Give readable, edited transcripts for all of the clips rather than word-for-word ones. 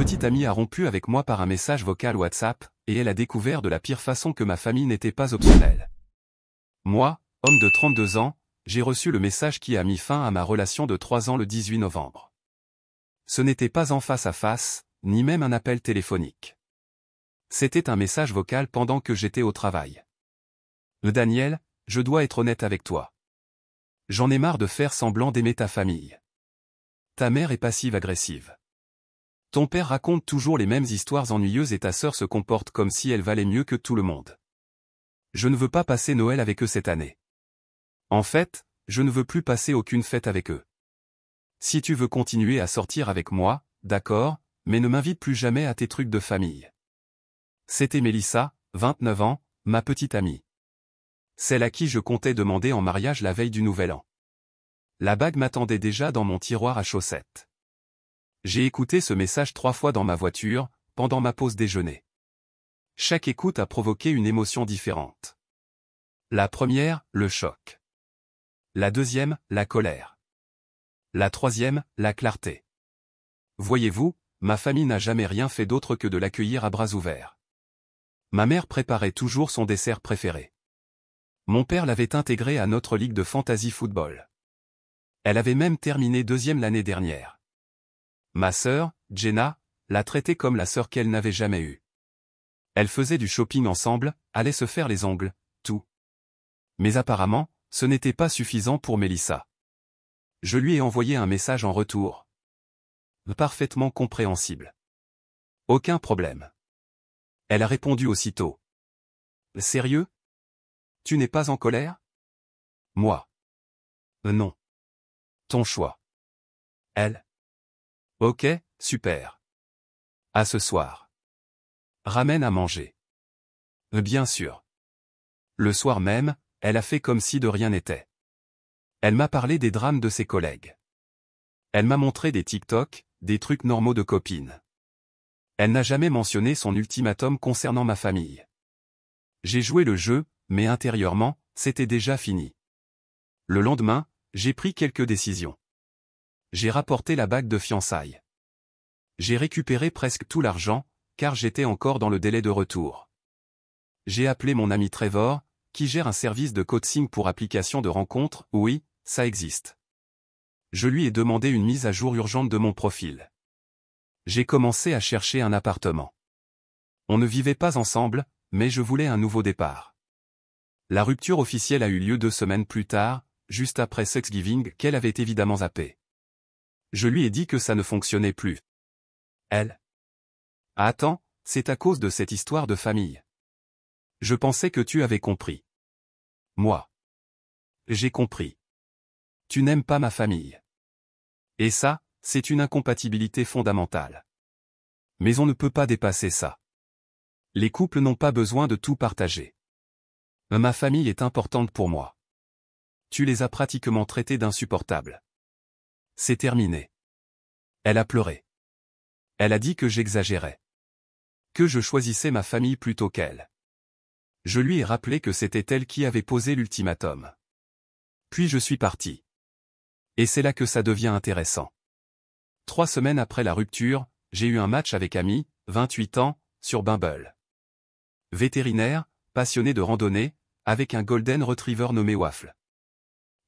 petite amie a rompu avec moi par un message vocal WhatsApp, et elle a découvert de la pire façon que ma famille n'était pas optionnelle. Moi, homme de 32 ans, j'ai reçu le message qui a mis fin à ma relation de 3 ans le 18 novembre. Ce n'était pas en face à face, ni même un appel téléphonique. C'était un message vocal pendant que j'étais au travail. Daniel, je dois être honnête avec toi. J'en ai marre de faire semblant d'aimer ta famille. Ta mère est passive-agressive. Ton père raconte toujours les mêmes histoires ennuyeuses et ta sœur se comporte comme si elle valait mieux que tout le monde. Je ne veux pas passer Noël avec eux cette année. En fait, je ne veux plus passer aucune fête avec eux. Si tu veux continuer à sortir avec moi, d'accord, mais ne m'invite plus jamais à tes trucs de famille. C'était Mélissa, 29 ans, ma petite amie. Celle à qui je comptais demander en mariage la veille du Nouvel An. La bague m'attendait déjà dans mon tiroir à chaussettes. J'ai écouté ce message 3 fois dans ma voiture, pendant ma pause déjeuner. Chaque écoute a provoqué une émotion différente. La première, le choc. La deuxième, la colère. La troisième, la clarté. Voyez-vous, ma famille n'a jamais rien fait d'autre que de l'accueillir à bras ouverts. Ma mère préparait toujours son dessert préféré. Mon père l'avait intégrée à notre ligue de fantasy football. Elle avait même terminé 2e l'année dernière. Ma sœur, Jenna, l'a traitée comme la sœur qu'elle n'avait jamais eue. Elle faisait du shopping ensemble, allait se faire les ongles, tout. Mais apparemment, ce n'était pas suffisant pour Mélissa. Je lui ai envoyé un message en retour. Parfaitement compréhensible. Aucun problème. Elle a répondu aussitôt. Sérieux? Tu n'es pas en colère? Moi. Non. Ton choix. Elle. Ok, super. À ce soir. Ramène à manger. Bien sûr. Le soir même, elle a fait comme si de rien n'était. Elle m'a parlé des drames de ses collègues. Elle m'a montré des TikTok, des trucs normaux de copines. Elle n'a jamais mentionné son ultimatum concernant ma famille. J'ai joué le jeu, mais intérieurement, c'était déjà fini. Le lendemain, j'ai pris quelques décisions. J'ai rapporté la bague de fiançailles. J'ai récupéré presque tout l'argent, car j'étais encore dans le délai de retour. J'ai appelé mon ami Trevor, qui gère un service de coaching pour application de rencontres, oui, ça existe. Je lui ai demandé une mise à jour urgente de mon profil. J'ai commencé à chercher un appartement. On ne vivait pas ensemble, mais je voulais un nouveau départ. La rupture officielle a eu lieu 2 semaines plus tard, juste après Thanksgiving qu'elle avait évidemment zappé. Je lui ai dit que ça ne fonctionnait plus. Elle. Ah, attends, c'est à cause de cette histoire de famille. Je pensais que tu avais compris. Moi. J'ai compris. Tu n'aimes pas ma famille. Et ça, c'est une incompatibilité fondamentale. Mais on ne peut pas dépasser ça. Les couples n'ont pas besoin de tout partager. Ma famille est importante pour moi. Tu les as pratiquement traités d'insupportables. C'est terminé. Elle a pleuré. Elle a dit que j'exagérais. Que je choisissais ma famille plutôt qu'elle. Je lui ai rappelé que c'était elle qui avait posé l'ultimatum. Puis je suis parti. Et c'est là que ça devient intéressant. 3 semaines après la rupture, j'ai eu un match avec Amy, 28 ans, sur Bumble. Vétérinaire, passionné de randonnée, avec un golden retriever nommé Waffle.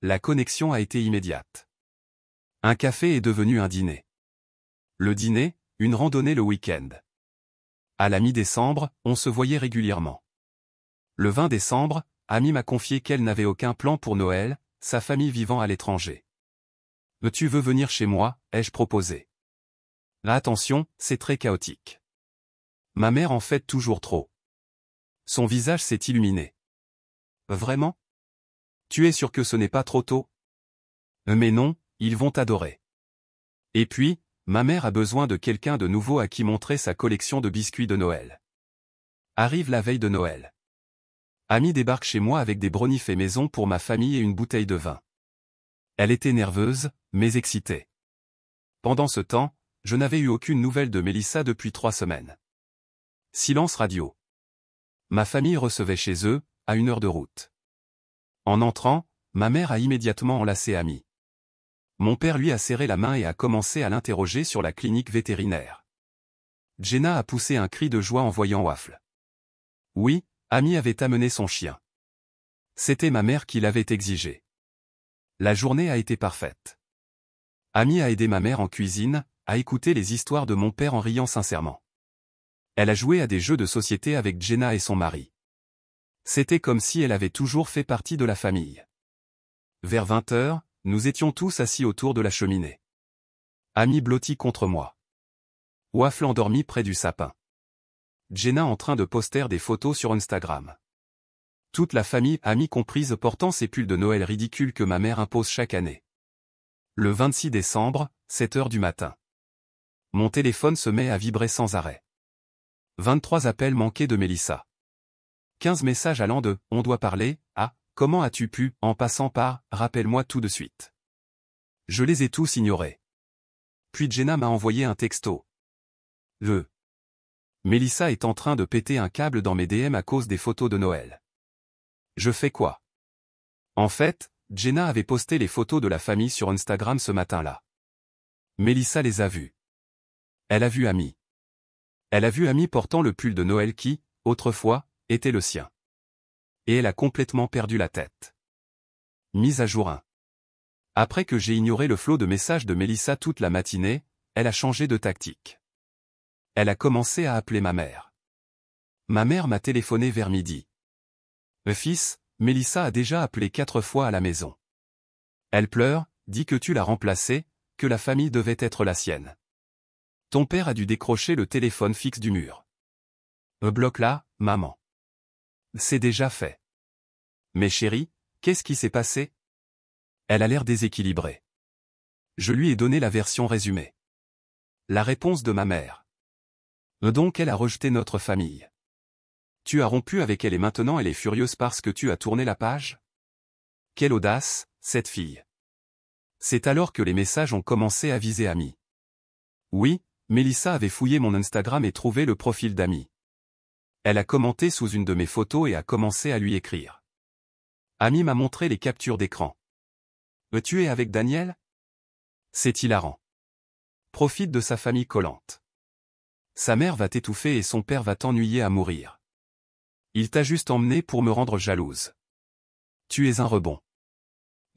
La connexion a été immédiate. Un café est devenu un dîner. Le dîner, une randonnée le week-end. À la mi-décembre, on se voyait régulièrement. Le 20 décembre, Amy m'a confié qu'elle n'avait aucun plan pour Noël, sa famille vivant à l'étranger. « Tu veux venir chez moi ?» ai-je proposé. Là, attention, c'est très chaotique. Ma mère en fait toujours trop. Son visage s'est illuminé. Vraiment? Tu es sûr que ce n'est pas trop tôt? Mais non, ils vont t'adorer. Et puis, ma mère a besoin de quelqu'un de nouveau à qui montrer sa collection de biscuits de Noël. Arrive la veille de Noël. Amy débarque chez moi avec des brownies faits maison pour ma famille et une bouteille de vin. Elle était nerveuse, mais excitée. Pendant ce temps, je n'avais eu aucune nouvelle de Mélissa depuis 3 semaines. Silence radio. Ma famille recevait chez eux, à 1 heure de route. En entrant, ma mère a immédiatement enlacé Amy. Mon père lui a serré la main et a commencé à l'interroger sur la clinique vétérinaire. Jenna a poussé un cri de joie en voyant Waffle. Oui, Amy avait amené son chien. C'était ma mère qui l'avait exigé. La journée a été parfaite. Amy a aidé ma mère en cuisine, a écouté les histoires de mon père en riant sincèrement. Elle a joué à des jeux de société avec Jenna et son mari. C'était comme si elle avait toujours fait partie de la famille. Vers 20h, nous étions tous assis autour de la cheminée. Amy blottie contre moi. Waffle endormi près du sapin. Jenna en train de poster des photos sur Instagram. Toute la famille, Amy comprise, portant ces pulls de Noël ridicules que ma mère impose chaque année. Le 26 décembre, 7h du matin. Mon téléphone se met à vibrer sans arrêt. 23 appels manqués de Mélissa. 15 messages allant de « On doit parler » à « Comment as-tu pu » en passant par « Rappelle-moi tout de suite ». Je les ai tous ignorés. Puis Jenna m'a envoyé un texto. Mélissa est en train de péter un câble dans mes DM à cause des photos de Noël. Je fais quoi? En fait, Jenna avait posté les photos de la famille sur Instagram ce matin-là. Mélissa les a vues. Elle a vu Amy. Elle a vu Amy portant le pull de Noël qui, autrefois, était le sien. Et elle a complètement perdu la tête. Mise à jour 1. Après que j'ai ignoré le flot de messages de Mélissa toute la matinée, elle a changé de tactique. Elle a commencé à appeler ma mère. Ma mère m'a téléphoné vers midi. Fils, Mélissa a déjà appelé 4 fois à la maison. Elle pleure, dit que tu l'as remplacée, que la famille devait être la sienne. Ton père a dû décrocher le téléphone fixe du mur. Bloque-la, maman. C'est déjà fait. Mais chérie, qu'est-ce qui s'est passé? Elle a l'air déséquilibrée. Je lui ai donné la version résumée. La réponse de ma mère. Donc elle a rejeté notre famille. Tu as rompu avec elle et maintenant elle est furieuse parce que tu as tourné la page? Quelle audace, cette fille. C'est alors que les messages ont commencé à viser Amy. Oui, Mélissa avait fouillé mon Instagram et trouvé le profil d'Amy. Elle a commenté sous une de mes photos et a commencé à lui écrire. Amy m'a montré les captures d'écran. Tu es avec Daniel? C'est hilarant. Profite de sa famille collante. Sa mère va t'étouffer et son père va t'ennuyer à mourir. Il t'a juste emmené pour me rendre jalouse. Tu es un rebond.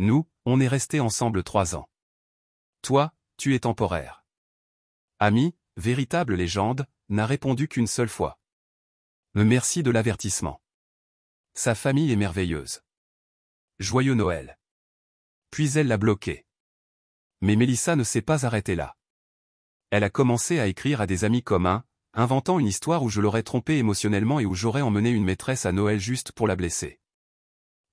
Nous, on est restés ensemble 3 ans. Toi, tu es temporaire. Amy, véritable légende, n'a répondu qu'une seule fois. Merci de l'avertissement. Sa famille est merveilleuse. Joyeux Noël. Puis elle l'a bloqué. Mais Mélissa ne s'est pas arrêtée là. Elle a commencé à écrire à des amis communs, inventant une histoire où je l'aurais trompée émotionnellement et où j'aurais emmené une maîtresse à Noël juste pour la blesser.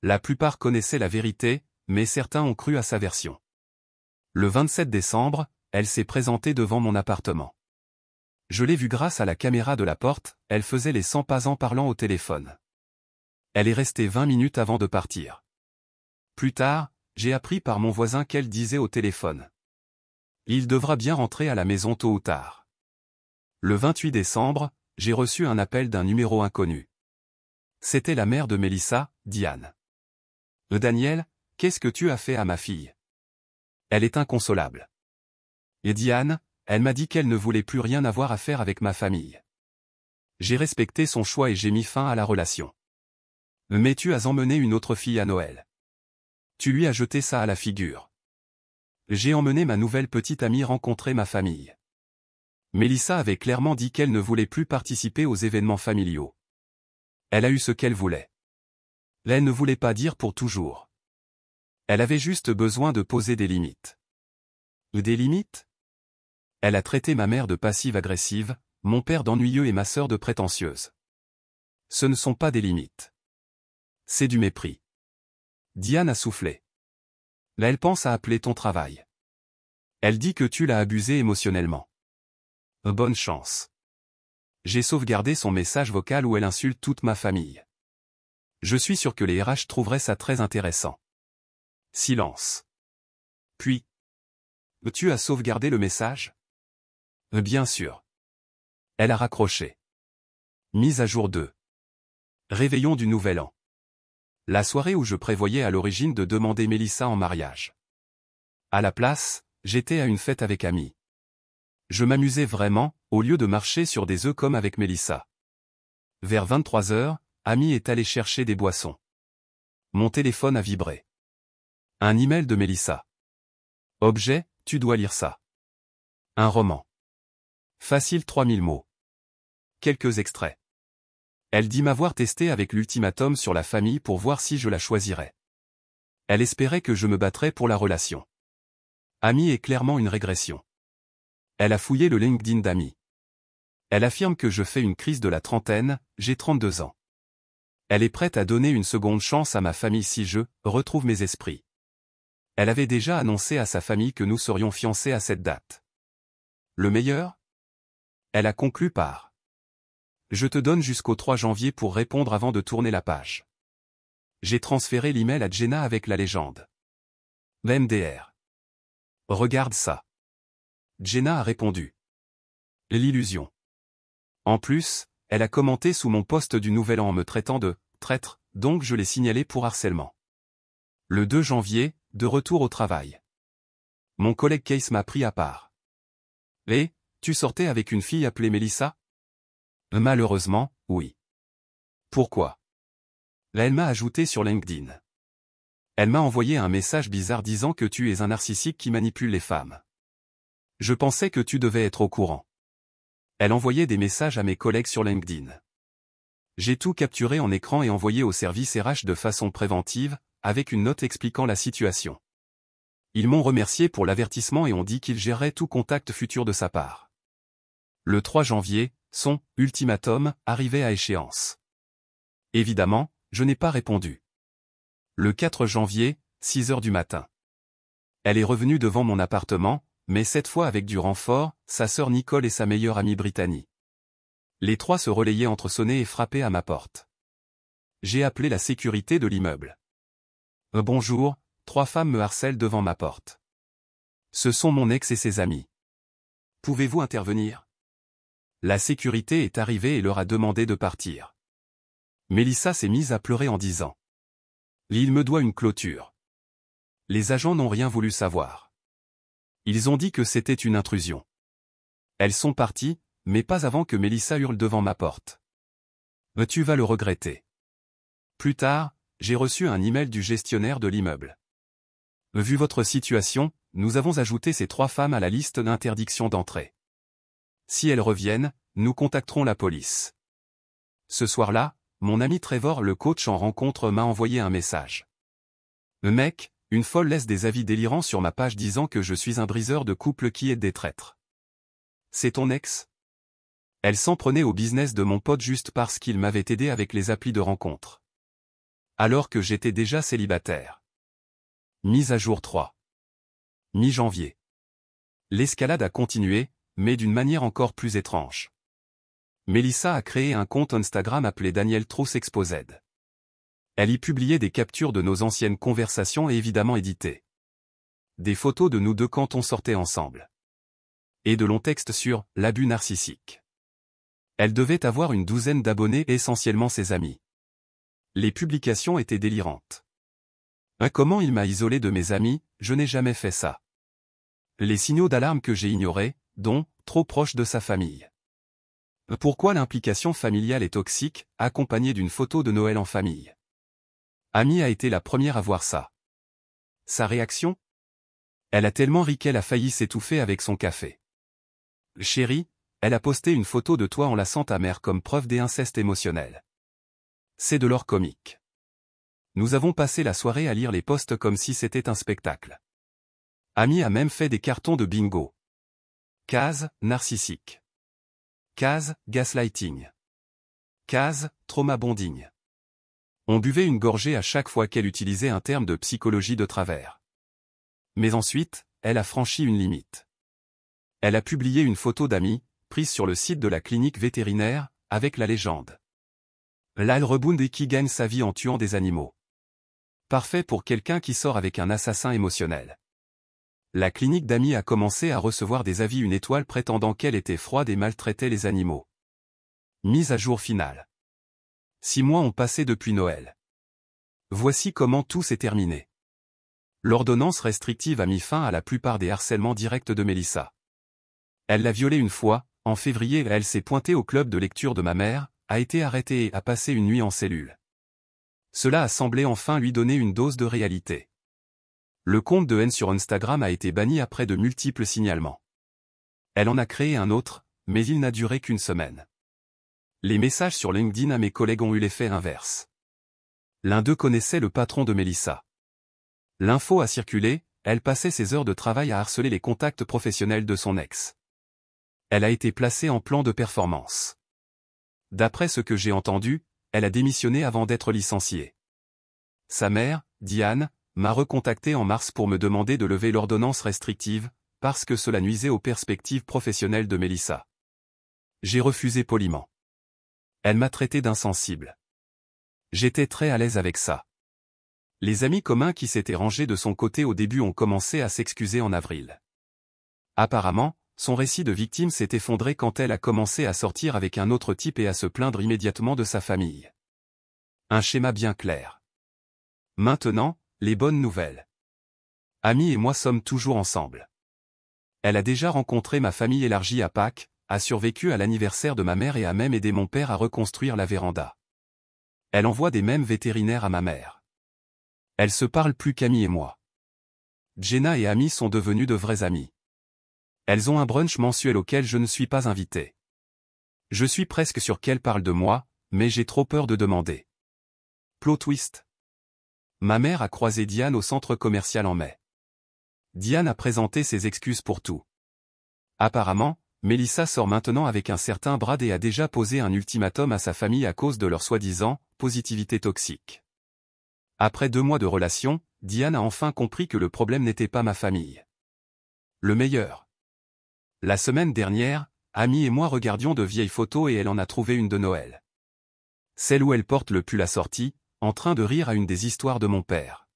La plupart connaissaient la vérité, mais certains ont cru à sa version. Le 27 décembre, elle s'est présentée devant mon appartement. Je l'ai vue grâce à la caméra de la porte, elle faisait les 100 pas en parlant au téléphone. Elle est restée 20 minutes avant de partir. Plus tard, j'ai appris par mon voisin qu'elle disait au téléphone. Il devra bien rentrer à la maison tôt ou tard. Le 28 décembre, j'ai reçu un appel d'un numéro inconnu. C'était la mère de Mélissa, Diane. Daniel, qu'est-ce que tu as fait à ma fille? Elle est inconsolable. Et Diane, elle m'a dit qu'elle ne voulait plus rien avoir à faire avec ma famille. J'ai respecté son choix et j'ai mis fin à la relation. Mais tu as emmené une autre fille à Noël. Tu lui as jeté ça à la figure. J'ai emmené ma nouvelle petite amie rencontrer ma famille. Mélissa avait clairement dit qu'elle ne voulait plus participer aux événements familiaux. Elle a eu ce qu'elle voulait. Elle ne voulait pas dire pour toujours. Elle avait juste besoin de poser des limites. Des limites? Elle a traité ma mère de passive-agressive, mon père d'ennuyeux et ma sœur de prétentieuse. Ce ne sont pas des limites. C'est du mépris. Diane a soufflé. Là elle pense à appeler ton travail. Elle dit que tu l'as abusée émotionnellement. Bonne chance. J'ai sauvegardé son message vocal où elle insulte toute ma famille. Je suis sûr que les RH trouveraient ça très intéressant. Silence. Puis. Tu as sauvegardé le message? Bien sûr. Elle a raccroché. Mise à jour 2. Réveillon du Nouvel An. La soirée où je prévoyais à l'origine de demander Mélissa en mariage. À la place, j'étais à une fête avec Amy. Je m'amusais vraiment, au lieu de marcher sur des œufs comme avec Mélissa. Vers 23 heures, Ami est allé chercher des boissons. Mon téléphone a vibré. Un email de Mélissa. Objet, tu dois lire ça. Un roman. Facile 3000 mots. Quelques extraits. Elle dit m'avoir testé avec l'ultimatum sur la famille pour voir si je la choisirais. Elle espérait que je me battrais pour la relation. Ami est clairement une régression. Elle a fouillé le LinkedIn d'Ami. Elle affirme que je fais une crise de la trentaine, j'ai 32 ans. Elle est prête à donner une seconde chance à ma famille si je retrouve mes esprits. Elle avait déjà annoncé à sa famille que nous serions fiancés à cette date. Le meilleur? Elle a conclu par « Je te donne jusqu'au 3 janvier pour répondre avant de tourner la page. » J'ai transféré l'email à Jenna avec la légende. MDR. Regarde ça. Jenna a répondu. L'illusion. En plus, elle a commenté sous mon post du Nouvel An en me traitant de « traître », donc je l'ai signalé pour harcèlement. Le 2 janvier, de retour au travail. Mon collègue Case m'a pris à part. Et, tu sortais avec une fille appelée Mélissa? Malheureusement, oui. Pourquoi? Elle m'a ajouté sur LinkedIn. Elle m'a envoyé un message bizarre disant que tu es un narcissique qui manipule les femmes. Je pensais que tu devais être au courant. Elle envoyait des messages à mes collègues sur LinkedIn. J'ai tout capturé en écran et envoyé au service RH de façon préventive, avec une note expliquant la situation. Ils m'ont remercié pour l'avertissement et ont dit qu'ils géreraient tout contact futur de sa part. Le 3 janvier, son ultimatum arrivait à échéance. Évidemment, je n'ai pas répondu. Le 4 janvier, 6 heures du matin. Elle est revenue devant mon appartement, mais cette fois avec du renfort, sa sœur Nicole et sa meilleure amie Brittany. Les trois se relayaient entre sonner et frapper à ma porte. J'ai appelé la sécurité de l'immeuble. Bonjour, 3 femmes me harcèlent devant ma porte. Ce sont mon ex et ses amis. Pouvez-vous intervenir? La sécurité est arrivée et leur a demandé de partir. Mélissa s'est mise à pleurer en disant « Il me doit une clôture ». Les agents n'ont rien voulu savoir. Ils ont dit que c'était une intrusion. Elles sont parties, mais pas avant que Mélissa hurle devant ma porte. « Tu vas le regretter ». Plus tard, j'ai reçu un email du gestionnaire de l'immeuble. Vu votre situation, nous avons ajouté ces 3 femmes à la liste d'interdiction d'entrée. Si elles reviennent, nous contacterons la police. Ce soir-là, mon ami Trevor le coach en rencontre m'a envoyé un message. Mec, une folle laisse des avis délirants sur ma page disant que je suis un briseur de couple qui aide des traîtres. C'est ton ex? Elle s'en prenait au business de mon pote juste parce qu'il m'avait aidé avec les applis de rencontre. Alors que j'étais déjà célibataire. Mise à jour 3. Mi-janvier. L'escalade a continué, mais d'une manière encore plus étrange. Mélissa a créé un compte Instagram appelé Daniel Trousse Exposed. Elle y publiait des captures de nos anciennes conversations et évidemment éditées. Des photos de nous deux quand on sortait ensemble. Et de longs textes sur l'abus narcissique. Elle devait avoir une douzaine d'abonnés, essentiellement ses amis. Les publications étaient délirantes. Comment il m'a isolé de mes amis, je n'ai jamais fait ça. Les signaux d'alarme que j'ai ignorés, dont, trop proche de sa famille. Pourquoi l'implication familiale est toxique, accompagnée d'une photo de Noël en famille. Ami a été la première à voir ça. Sa réaction? Elle a tellement ri qu'elle a failli s'étouffer avec son café. Chérie, elle a posté une photo de toi enlaçant ta mère comme preuve d'inceste émotionnel. C'est de l'or comique. Nous avons passé la soirée à lire les posts comme si c'était un spectacle. Ami a même fait des cartons de bingo. Case, narcissique. Case, gaslighting. Case, trauma bonding. On buvait une gorgée à chaque fois qu'elle utilisait un terme de psychologie de travers. Mais ensuite, elle a franchi une limite. Elle a publié une photo d'Ami, prise sur le site de la clinique vétérinaire, avec la légende. Lal Rebound qui gagne sa vie en tuant des animaux. Parfait pour quelqu'un qui sort avec un assassin émotionnel. La clinique d'Ami a commencé à recevoir des avis 1 étoile prétendant qu'elle était froide et maltraitait les animaux. Mise à jour finale. 6 mois ont passé depuis Noël. Voici comment tout s'est terminé. L'ordonnance restrictive a mis fin à la plupart des harcèlements directs de Mélissa. Elle l'a violé une fois, en février elle s'est pointée au club de lecture de ma mère, a été arrêtée et a passé une nuit en cellule. Cela a semblé enfin lui donner une dose de réalité. Le compte de haine sur Instagram a été banni après de multiples signalements. Elle en a créé un autre, mais il n'a duré qu'une semaine. Les messages sur LinkedIn à mes collègues ont eu l'effet inverse. L'un d'eux connaissait le patron de Mélissa. L'info a circulé, elle passait ses heures de travail à harceler les contacts professionnels de son ex. Elle a été placée en plan de performance. D'après ce que j'ai entendu, elle a démissionné avant d'être licenciée. Sa mère, Diane, m'a recontacté en mars pour me demander de lever l'ordonnance restrictive, parce que cela nuisait aux perspectives professionnelles de Mélissa. J'ai refusé poliment. Elle m'a traité d'insensible. J'étais très à l'aise avec ça. Les amis communs qui s'étaient rangés de son côté au début ont commencé à s'excuser en avril. Apparemment, son récit de victime s'est effondré quand elle a commencé à sortir avec un autre type et à se plaindre immédiatement de sa famille. Un schéma bien clair. Maintenant, les bonnes nouvelles. Amy et moi sommes toujours ensemble. Elle a déjà rencontré ma famille élargie à Pâques, a survécu à l'anniversaire de ma mère et a même aidé mon père à reconstruire la véranda. Elle envoie des mèmes vétérinaires à ma mère. Elle se parle plus qu'Amy et moi. Jenna et Amy sont devenus de vrais amis. Elles ont un brunch mensuel auquel je ne suis pas invité. Je suis presque sûr qu'elles parlent de moi, mais j'ai trop peur de demander. Plot twist. Ma mère a croisé Diane au centre commercial en mai. Diane a présenté ses excuses pour tout. Apparemment, Mélissa sort maintenant avec un certain Brad et a déjà posé un ultimatum à sa famille à cause de leur soi-disant positivité toxique. Après 2 mois de relation, Diane a enfin compris que le problème n'était pas ma famille. Le meilleur. La semaine dernière, Amy et moi regardions de vieilles photos et elle en a trouvé une de Noël. Celle où elle porte le pull assorti, en train de rire à une des histoires de mon père.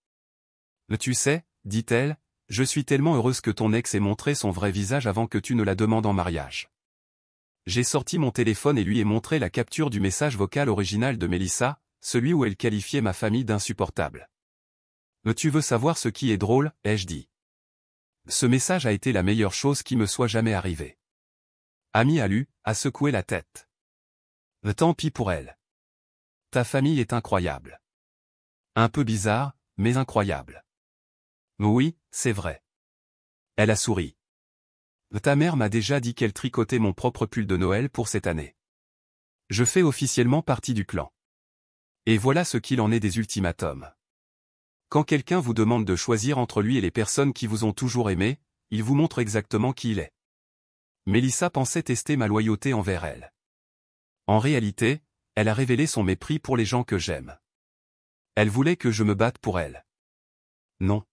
Tu sais, dit-elle, je suis tellement heureuse que ton ex ait montré son vrai visage avant que tu ne la demandes en mariage. J'ai sorti mon téléphone et lui ai montré la capture du message vocal original de Mélissa, celui où elle qualifiait ma famille d'insupportable. Tu veux savoir ce qui est drôle, ai-je dit. Ce message a été la meilleure chose qui me soit jamais arrivée. Amy a lu, a secoué la tête. Tant pis pour elle. Ta famille est incroyable. Un peu bizarre, mais incroyable. Oui, c'est vrai. Elle a souri. Ta mère m'a déjà dit qu'elle tricotait mon propre pull de Noël pour cette année. Je fais officiellement partie du clan. Et voilà ce qu'il en est des ultimatums. Quand quelqu'un vous demande de choisir entre lui et les personnes qui vous ont toujours aimé, il vous montre exactement qui il est. Mélissa pensait tester ma loyauté envers elle. En réalité, elle a révélé son mépris pour les gens que j'aime. Elle voulait que je me batte pour elle. Non.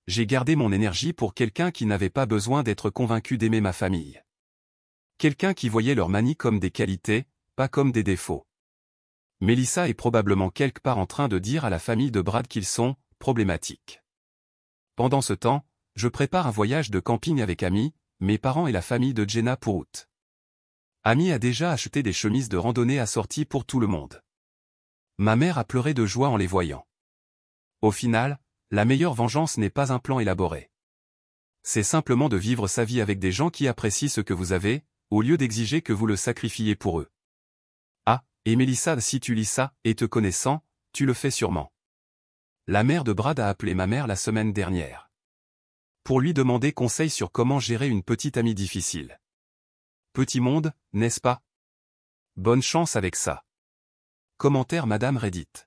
J'ai gardé mon énergie pour quelqu'un qui n'avait pas besoin d'être convaincu d'aimer ma famille. Quelqu'un qui voyait leur manie comme des qualités, pas comme des défauts. Mélissa est probablement quelque part en train de dire à la famille de Brad qu'ils sont problématiques. Pendant ce temps, je prépare un voyage de camping avec Amy, mes parents et la famille de Jenna pour août. Amy a déjà acheté des chemises de randonnée assorties pour tout le monde. Ma mère a pleuré de joie en les voyant. Au final, la meilleure vengeance n'est pas un plan élaboré. C'est simplement de vivre sa vie avec des gens qui apprécient ce que vous avez, au lieu d'exiger que vous le sacrifiez pour eux. Ah, et Mélissa, si tu lis ça, et te connaissant, tu le fais sûrement. La mère de Brad a appelé ma mère la semaine dernière. Pour lui demander conseil sur comment gérer une petite amie difficile. Petit monde, n'est-ce pas? Bonne chance avec ça. Commentaire Madame Reddit.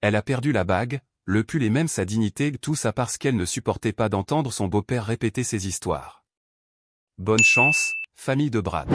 Elle a perdu la bague, le pull et même sa dignité, tout ça parce qu'elle ne supportait pas d'entendre son beau-père répéter ses histoires. Bonne chance, famille de Brad.